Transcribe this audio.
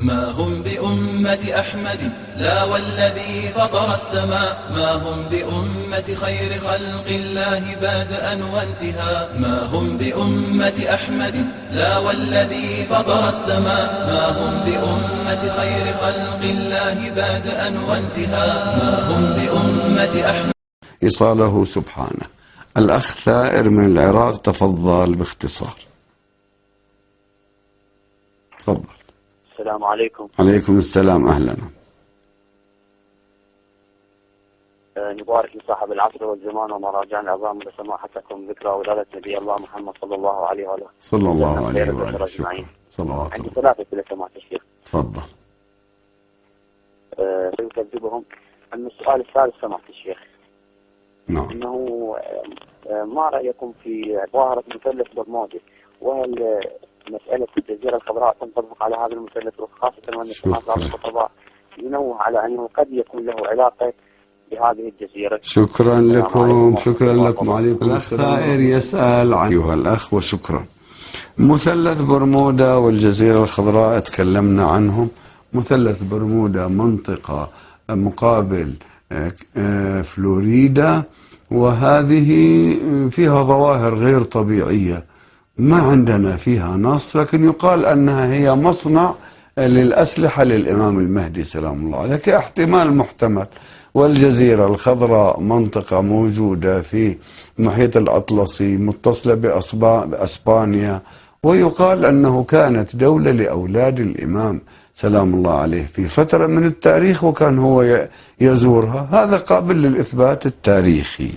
ما هم بأمة أحمد لا والذي فطر السماء، ما هم بأمة خير خلق الله بادئا وانتهاء. ما هم بأمة أحمد لا والذي فطر السماء، ما هم بأمة خير خلق الله بادئا وانتهاء. ما هم بأمة أحمد. إيصاله سبحانه. الأخ ثائر من العراق، تفضل باختصار. تفضل. السلام عليكم. عليكم السلام، أهلا. نبارك لصاحب العصر والزمان ومراجعنا العظام لسماحتكم ذكرى ولادة نبي الله محمد صلى الله عليه وآله. صلى الله عليه وآله. شكرا. صلوات عندي الله. ثلاثة إلى سماحة الشيخ. تفضل. سيكذبهم. أما السؤال الثالث سماحة الشيخ. نعم. إنه ما رأيكم في ظاهرة مثلث برمودا، وهل مسألة الجزيرة الخضراء تنطبق على هذا المثلث، وخاصة وأن سمعت بعض الخطباء ينوه على أنه قد يكون له علاقة بهذه الجزيرة. شكرا لكم. شكرا لكم. عليكم السلام. ثائر يسأل عن أيها الأخ، وشكرا. مثلث برمودا والجزيرة الخضراء تكلمنا عنهم. مثلث برمودا منطقة مقابل فلوريدا، وهذه فيها ظواهر غير طبيعية، ما عندنا فيها نص، لكن يقال أنها هي مصنع للأسلحة للإمام المهدي سلام الله عليه، كاحتمال محتمل. والجزيرة الخضراء منطقة موجودة في المحيط الأطلسي متصلة بأسبانيا، ويقال أنه كانت دولة لأولاد الإمام سلام الله عليه في فترة من التاريخ، وكان هو يزورها. هذا قابل للإثبات التاريخي.